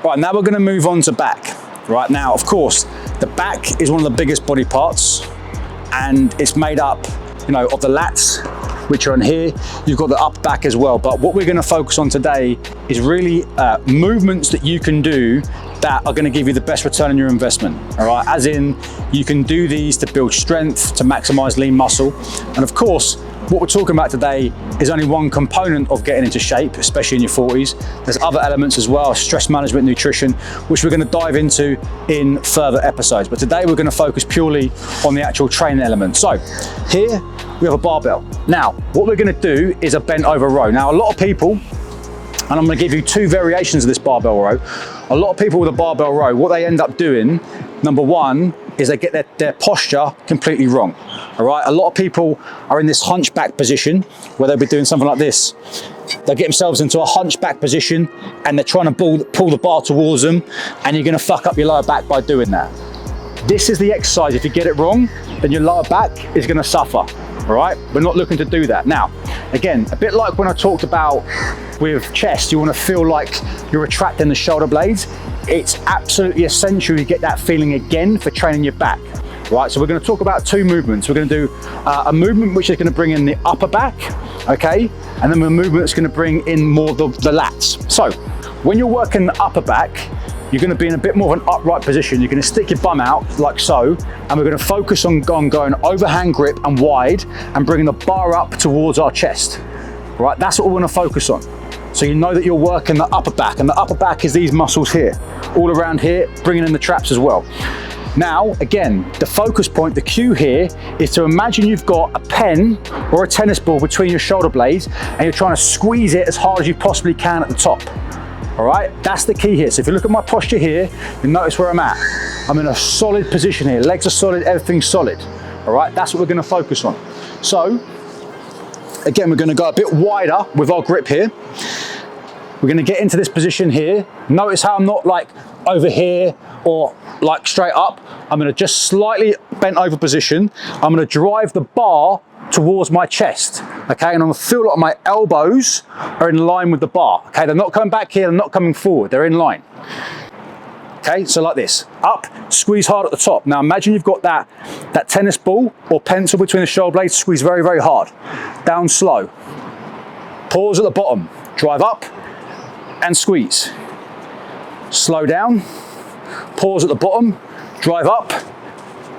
Right, now we're gonna move on to back. Right, now, of course, the back is one of the biggest body parts, and it's made up, you know, of the lats, which are on here. You've got the upper back as well. But what we're gonna focus on today is really movements that you can do that are gonna give you the best return on your investment, all right? As in, you can do these to build strength, to maximize lean muscle. And of course, what we're talking about today is only one component of getting into shape, especially in your 40s. There's other elements as well, stress management, nutrition, which we're gonna dive into in further episodes. But today we're gonna focus purely on the actual training element. So here we have a barbell. Now, what we're gonna do is a bent over row. Now, a lot of people, and I'm gonna give you two variations of this barbell row. A lot of people with a barbell row, what they end up doing, number one, is they get their posture completely wrong, all right? A lot of people are in this hunchback position where they'll be doing something like this. They'll get themselves into a hunchback position and they're trying to pull the bar towards them, and you're gonna fuck up your lower back by doing that. This is the exercise. If you get it wrong, then your lower back is gonna suffer, all right? We're not looking to do that. Now, again, a bit like when I talked about with chest, you wanna feel like you're retracting the shoulder blades. It's absolutely essential you get that feeling again for training your back, right? So we're gonna talk about two movements. We're gonna do a movement which is gonna bring in the upper back, okay? And then a movement that's gonna bring in more the lats. So when you're working the upper back, you're gonna be in a bit more of an upright position. You're gonna stick your bum out like so, and we're gonna focus on going overhand grip and wide and bringing the bar up towards our chest, right? That's what we're gonna focus on. So you know that you're working the upper back, and the upper back is these muscles here, all around here, bringing in the traps as well. Now, again, the focus point, the cue here, is to imagine you've got a pen or a tennis ball between your shoulder blades, and you're trying to squeeze it as hard as you possibly can at the top. All right, that's the key here. So if you look at my posture here, you notice where I'm at. I'm in a solid position here. Legs are solid, everything's solid. All right, that's what we're gonna focus on. So, again, we're gonna go a bit wider with our grip here. We're gonna get into this position here. Notice how I'm not like over here or like straight up. I'm gonna just slightly bent over position. I'm gonna drive the bar towards my chest, okay? And I'm gonna feel like my elbows are in line with the bar, okay? They're not coming back here, they're not coming forward, they're in line. Okay, so like this, up, squeeze hard at the top. Now imagine you've got that tennis ball or pencil between the shoulder blades, squeeze very, very hard. Down slow. Pause at the bottom, drive up and squeeze. Slow down, pause at the bottom, drive up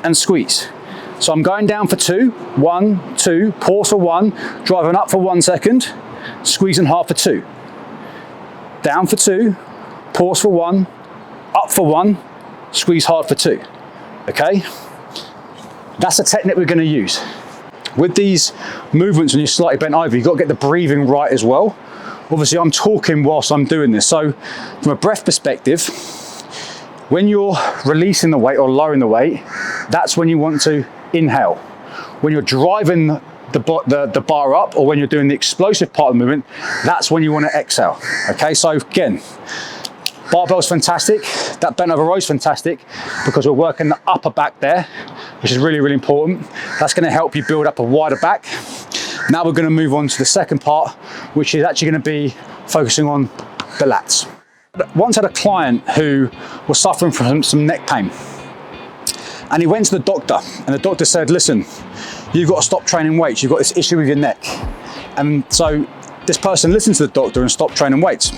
and squeeze. So I'm going down for 2, 1, 2, pause for 1, driving up for 1 second, squeezing hard for 2. Down for 2, pause for 1, up for 1, squeeze hard for 2, okay? That's the technique we're gonna use. With these movements when you're slightly bent over, you've got to get the breathing right as well. Obviously I'm talking whilst I'm doing this. So from a breath perspective, when you're releasing the weight or lowering the weight, that's when you want to inhale. When you're driving the bar up, or when you're doing the explosive part of the movement, that's when you want to exhale, okay? So again, barbell's fantastic, that bent over row is fantastic because we're working the upper back there, which is really, really important. That's going to help you build up a wider back. Now we're going to move on to the second part, which is actually going to be focusing on the lats. Once had a client who was suffering from some neck pain, and he went to the doctor, and the doctor said, listen, you've got to stop training weights, you've got this issue with your neck. And so this person listened to the doctor and stopped training weights.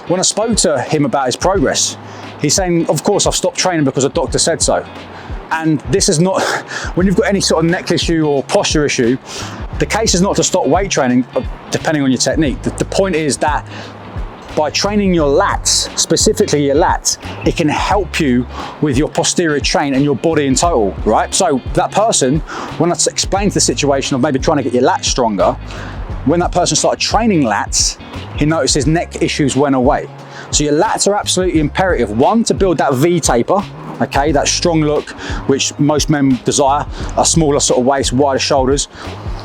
When I spoke to him about his progress, he's saying, of course I've stopped training because the doctor said so. And this is not, when you've got any sort of neck issue or posture issue, the case is not to stop weight training, depending on your technique. The point is that by training your lats, specifically your lats, it can help you with your posterior chain and your body in total, right? So that person, when I explained the situation of maybe trying to get your lats stronger, when that person started training lats, he noticed his neck issues went away. So your lats are absolutely imperative. One, to build that V taper, okay, that strong look, which most men desire, a smaller sort of waist, wider shoulders.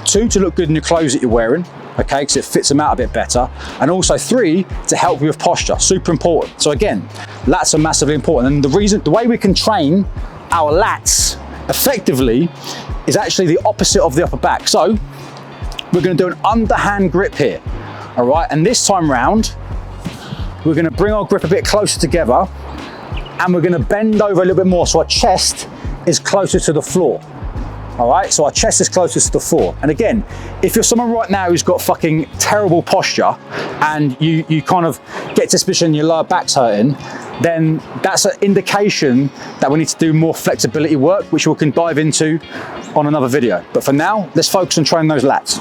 2, to look good in your clothes that you're wearing, okay, because it fits them out a bit better. And also 3, to help you with posture, super important. So again, lats are massively important. And the way we can train our lats effectively is actually the opposite of the upper back. So we're gonna do an underhand grip here, all right? And this time round, we're gonna bring our grip a bit closer together, and we're gonna bend over a little bit more so our chest is closer to the floor. All right, so our chest is closest to the floor. And again, if you're someone right now who's got fucking terrible posture and you kind of get to this position, your lower back's hurting, then that's an indication that we need to do more flexibility work, which we can dive into on another video. But for now, let's focus on training those lats.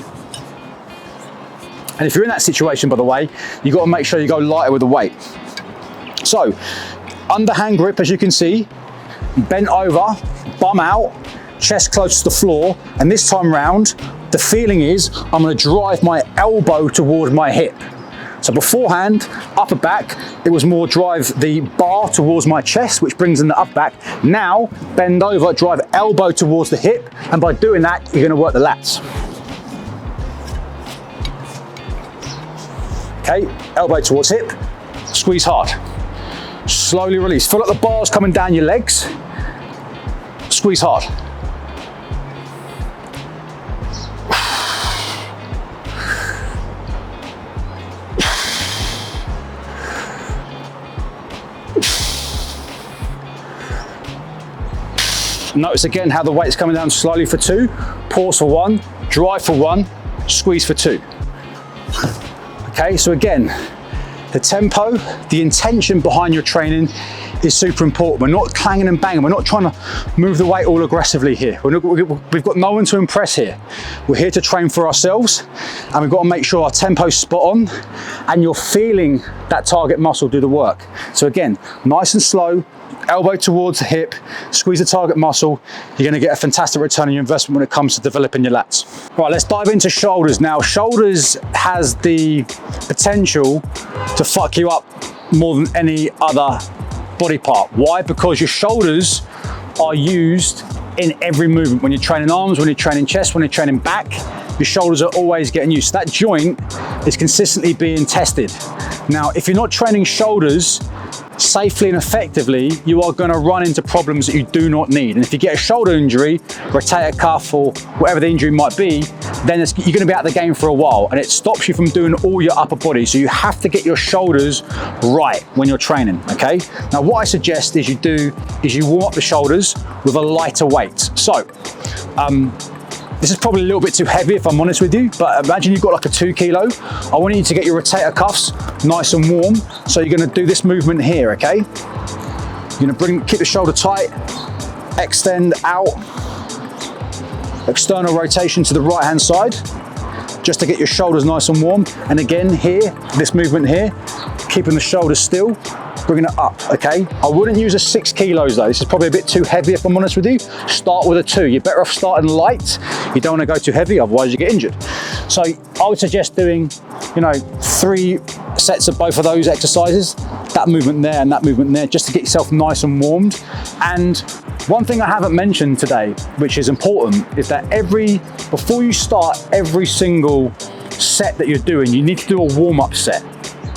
And if you're in that situation, by the way, you've got to make sure you go lighter with the weight. So, underhand grip, as you can see, bent over, bum out, chest close to the floor, and this time round, the feeling is I'm going to drive my elbow towards my hip. So beforehand, upper back, it was more drive the bar towards my chest, which brings in the upper back. Now, bend over, drive elbow towards the hip, and by doing that, you're going to work the lats. Okay, elbow towards hip, squeeze hard. Slowly release. Feel like the bar's coming down your legs. Squeeze hard. Notice again how the weight's coming down slowly for 2, pause for 1, drive for 1, squeeze for 2. Okay, so again, the tempo, the intention behind your training is super important. We're not clanging and banging. We're not trying to move the weight all aggressively here. We've got no one to impress here. We're here to train for ourselves, and we've got to make sure our tempo's spot on and you're feeling that target muscle do the work. So again, nice and slow, elbow towards the hip, squeeze the target muscle. You're going to get a fantastic return on your investment when it comes to developing your lats. Right, let's dive into shoulders now. Shoulders has the potential to fuck you up more than any other body part. Why? Because your shoulders are used in every movement. When you're training arms, when you're training chest, when you're training back, your shoulders are always getting used. So that joint is consistently being tested. Now, if you're not training shoulders safely and effectively, you are going to run into problems that you do not need. And if you get a shoulder injury, rotator cuff, or whatever the injury might be, then you're going to be out of the game for a while, and it stops you from doing all your upper body. So you have to get your shoulders right when you're training. Okay, now what I suggest is you warm up the shoulders with a lighter weight. So this is probably a little bit too heavy if I'm honest with you, but imagine you've got like a 2 kilo. I want you to get your rotator cuffs nice and warm. So you're gonna do this movement here, okay? You're gonna keep the shoulder tight, extend out, external rotation to the right hand side, just to get your shoulders nice and warm. And again here, this movement here, keeping the shoulders still, bringing it up, okay? I wouldn't use a 6 kilos though. This is probably a bit too heavy if I'm honest with you. Start with a 2. You're better off starting light. You don't want to go too heavy, otherwise you get injured. So I would suggest doing, 3 sets of both of those exercises, that movement there and that movement there, just to get yourself nice and warmed. And one thing I haven't mentioned today, which is important, is that before you start every single set that you're doing, you need to do a warm-up set.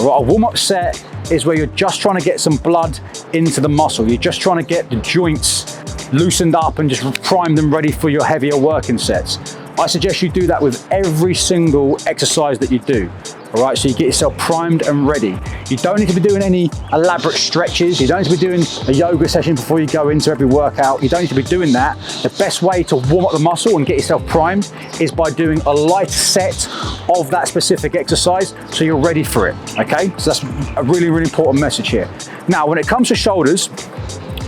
All right, a warm-up set is where you're just trying to get some blood into the muscle. You're just trying to get the joints loosened up and just primed and ready for your heavier working sets. I suggest you do that with every single exercise that you do. All right, so you get yourself primed and ready. You don't need to be doing any elaborate stretches. You don't need to be doing a yoga session before you go into every workout. You don't need to be doing that. The best way to warm up the muscle and get yourself primed is by doing a light set of that specific exercise so you're ready for it, okay? So that's a really, really important message here. Now, when it comes to shoulders,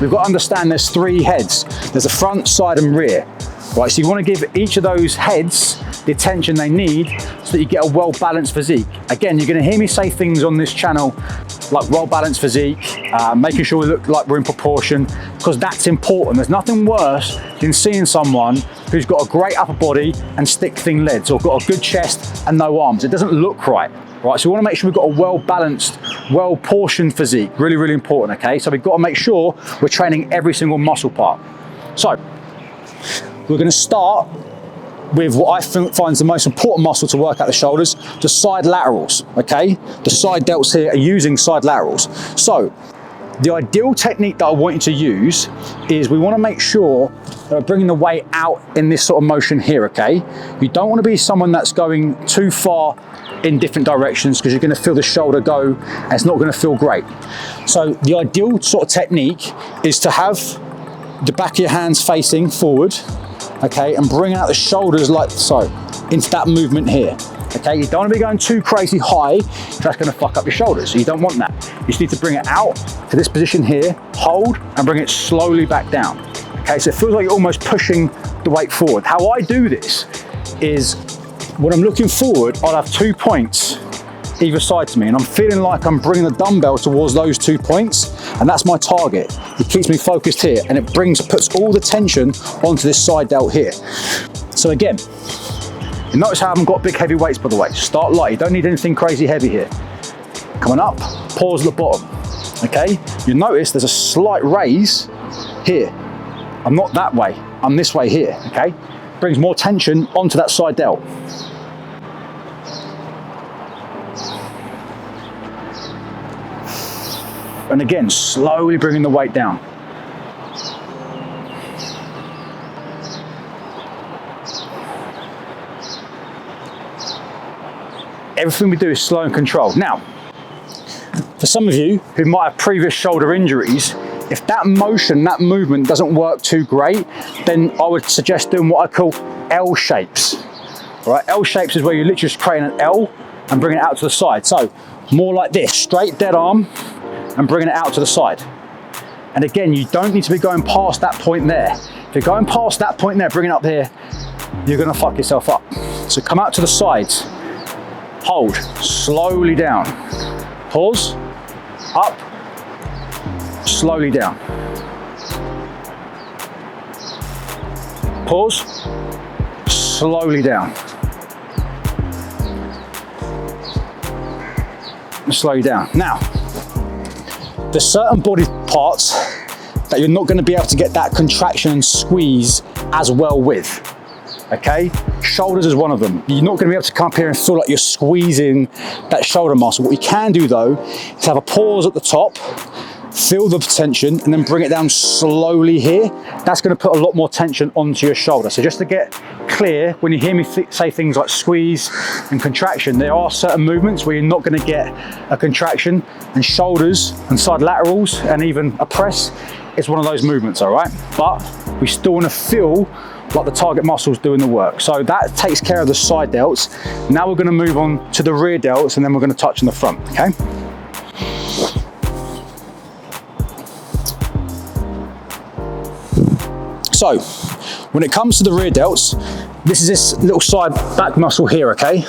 we've got to understand there's 3 heads. There's a front, side, and rear. Right, so you want to give each of those heads the attention they need so that you get a well-balanced physique. Again, you're going to hear me say things on this channel like well-balanced physique, making sure we look like we're in proportion, because that's important. There's nothing worse than seeing someone who's got a great upper body and stick-thin legs, or got a good chest and no arms. It doesn't look right. Right, so we want to make sure we've got a well-balanced, well-portioned physique. Really, really important, okay? So we've got to make sure we're training every single muscle part. So we're going to start with what I find is the most important muscle to work out the shoulders, the side laterals, okay? The side delts here are using side laterals. So the ideal technique that I want you to use is we want to make sure that we're bringing the weight out in this sort of motion here, okay? You don't want to be someone that's going too far in different directions because you're going to feel the shoulder go and it's not going to feel great. So the ideal sort of technique is to have the back of your hands facing forward, okay, and bring out the shoulders like so into that movement here. Okay, you don't want to be going too crazy high, that's going to fuck up your shoulders, so you don't want that. You just need to bring it out to this position here, hold, and bring it slowly back down. Okay, so it feels like you're almost pushing the weight forward. How I do this is when I'm looking forward, I'll have 2 points either side to me, and I'm feeling like I'm bringing the dumbbell towards those 2 points, and that's my target. It keeps me focused here, and it puts all the tension onto this side delt here. So again, you notice how I haven't got big heavy weights, by the way. Start light, you don't need anything crazy heavy here. Coming up, pause at the bottom, okay? You notice there's a slight raise here. I'm not that way, I'm this way here, okay? Brings more tension onto that side delt. And again, slowly bringing the weight down. Everything we do is slow and controlled. Now, for some of you who might have previous shoulder injuries, if that motion, that movement doesn't work too great, then I would suggest doing what I call L shapes. All right, L shapes is where you literally just create an L and bring it out to the side. So more like this, straight dead arm and bringing it out to the side. And again, you don't need to be going past that point there. If you're going past that point there, bring it up here, you're gonna fuck yourself up. So come out to the sides, hold, slowly down, pause, up, slowly down, pause, slowly down, and slow you down. Now, there's certain body parts that you're not going to be able to get that contraction and squeeze as well with. Okay, shoulders is one of them. You're not going to be able to come up here and feel like you're squeezing that shoulder muscle. What you can do though is have a pause at the top, feel the tension, and then bring it down slowly here. That's going to put a lot more tension onto your shoulder. So just to get clear, when you hear me say things like squeeze and contraction, there are certain movements where you're not going to get a contraction, and shoulders and side laterals and even a press is one of those movements, all right? But we still want to feel like the target muscles doing the work. So that takes care of the side delts. Now we're going to move on to the rear delts, and then we're going to touch on the front, okay? So when it comes to the rear delts, this is this little side back muscle here, okay?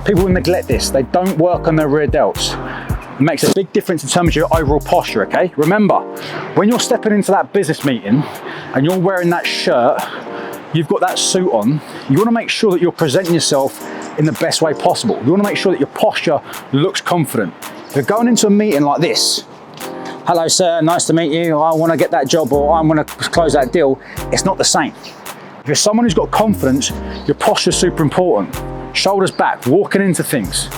People neglect this. They don't work on their rear delts. It makes a big difference in terms of your overall posture, okay? Remember, when you're stepping into that business meeting and you're wearing that shirt, you've got that suit on, you want to make sure that you're presenting yourself in the best way possible. You want to make sure that your posture looks confident. If you're going into a meeting like this, hello sir, nice to meet you, I want to get that job, or I want to close that deal, it's not the same. If you're someone who's got confidence, your posture's super important. Shoulders back, walking into things.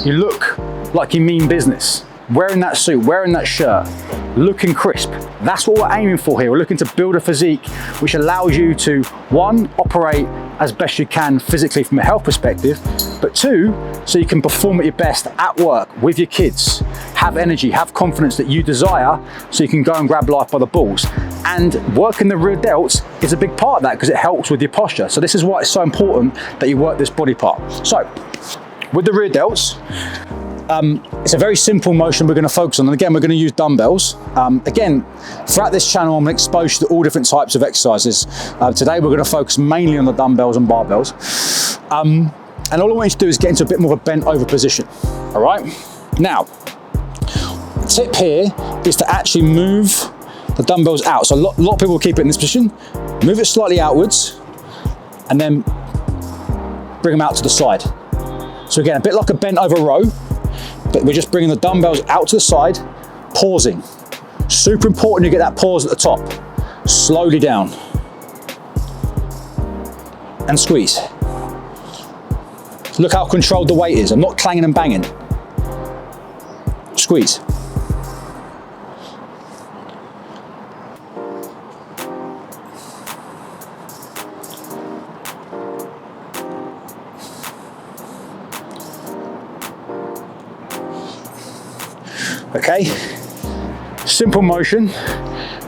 You look like you mean business. Wearing that suit, wearing that shirt, looking crisp. That's what we're aiming for here. We're looking to build a physique which allows you to, one, operate as best you can physically from a health perspective, but two, so you can perform at your best at work, with your kids, have energy, have confidence that you desire, so you can go and grab life by the balls. And working the rear delts is a big part of that because it helps with your posture. So this is why it's so important that you work this body part. So with the rear delts, it's a very simple motion we're going to focus on, and again we're going to use dumbbells. Again, throughout this channel I'm going to expose you to all different types of exercises. Today we're going to focus mainly on the dumbbells and barbells, and all I want you to do is get into a bit more of a bent over position. All right, now the tip here is to actually move the dumbbells out. So a lot of people keep it in this position, move it slightly outwards, and then bring them out to the side. So again, a bit like a bent over row, but we're just bringing the dumbbells out to the side, pausing. Super important you get that pause at the top. Slowly down. And squeeze. Look how controlled the weight is. I'm not clanging and banging. Squeeze. okay? Simple motion,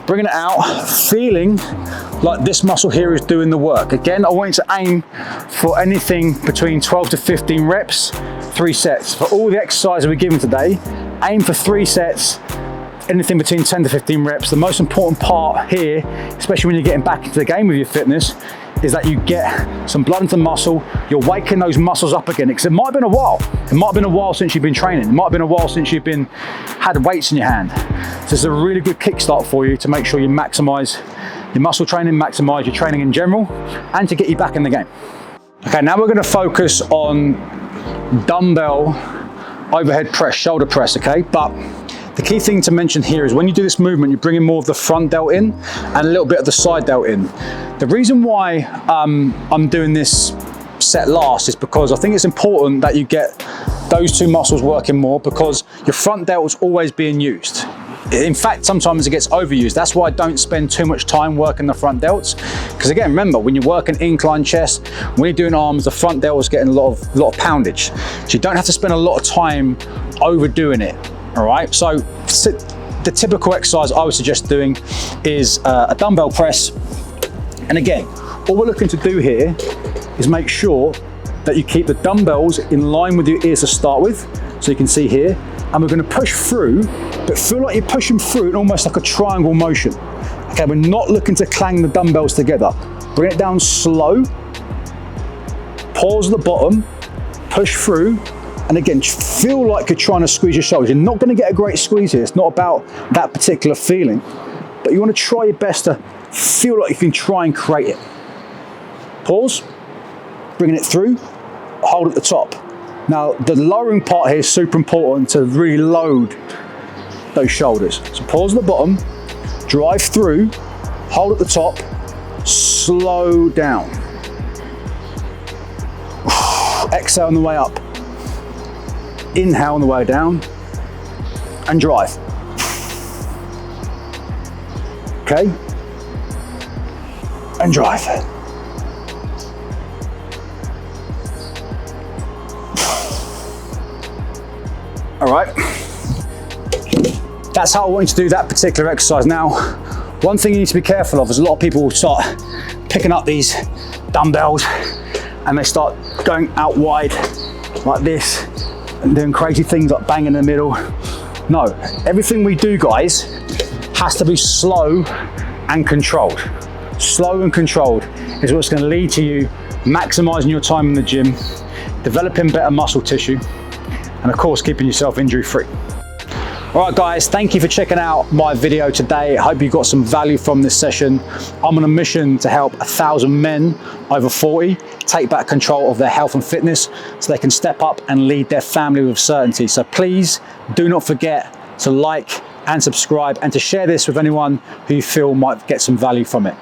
bringing it out, feeling like this muscle here is doing the work. Again, I want you to aim for anything between 12 to 15 reps, 3 sets. For all the exercises we're given today, aim for 3 sets, anything between 10 to 15 reps. The most important part here, especially when you're getting back into the game with your fitness, is that you get some blood into the muscle, you're waking those muscles up again, because it might have been a while. It might have been a while since you've been training. It might have been a while since you've had weights in your hand. So this is a really good kickstart for you to make sure you maximize your muscle training, maximize your training in general, and to get you back in the game. Okay, now we're gonna focus on dumbbell overhead press, shoulder press, okay? But the key thing to mention here is when you do this movement, you're bringing more of the front delt in and a little bit of the side delt in. The reason why I'm doing this set last is because I think it's important that you get those two muscles working more, because your front delt is always being used. In fact, sometimes it gets overused. That's why I don't spend too much time working the front delts. Because again, remember, when you're working incline chest, when you're doing arms, the front delt is getting a lot of poundage. So you don't have to spend a lot of time overdoing it. All right, so the typical exercise I would suggest doing is a dumbbell press. And again, all we're looking to do here is make sure that you keep the dumbbells in line with your ears to start with. So you can see here, and we're gonna push through, but feel like you're pushing through in almost like a triangle motion. Okay, we're not looking to clang the dumbbells together. Bring it down slow, pause at the bottom, push through, and again, feel like you're trying to squeeze your shoulders. You're not gonna get a great squeeze here. It's not about that particular feeling, but you wanna try your best to feel like you can try and create it. Pause, bringing it through, hold at the top. Now, the lowering part here is super important to really load those shoulders. So pause at the bottom, drive through, hold at the top, slow down. Exhale on the way up. Inhale on the way down, and drive. Okay? And drive. All right. That's how I want you to do that particular exercise. Now, one thing you need to be careful of is a lot of people will start picking up these dumbbells and they start going out wide like this and doing crazy things like banging in the middle. No, everything we do, guys, has to be slow and controlled. Slow and controlled is what's going to lead to you maximizing your time in the gym, developing better muscle tissue, and of course, keeping yourself injury free. All right, guys, thank you for checking out my video today. I hope you got some value from this session. I'm on a mission to help 1,000 men over 40 take back control of their health and fitness so they can step up and lead their family with certainty. So please do not forget to like and subscribe and to share this with anyone who you feel might get some value from it.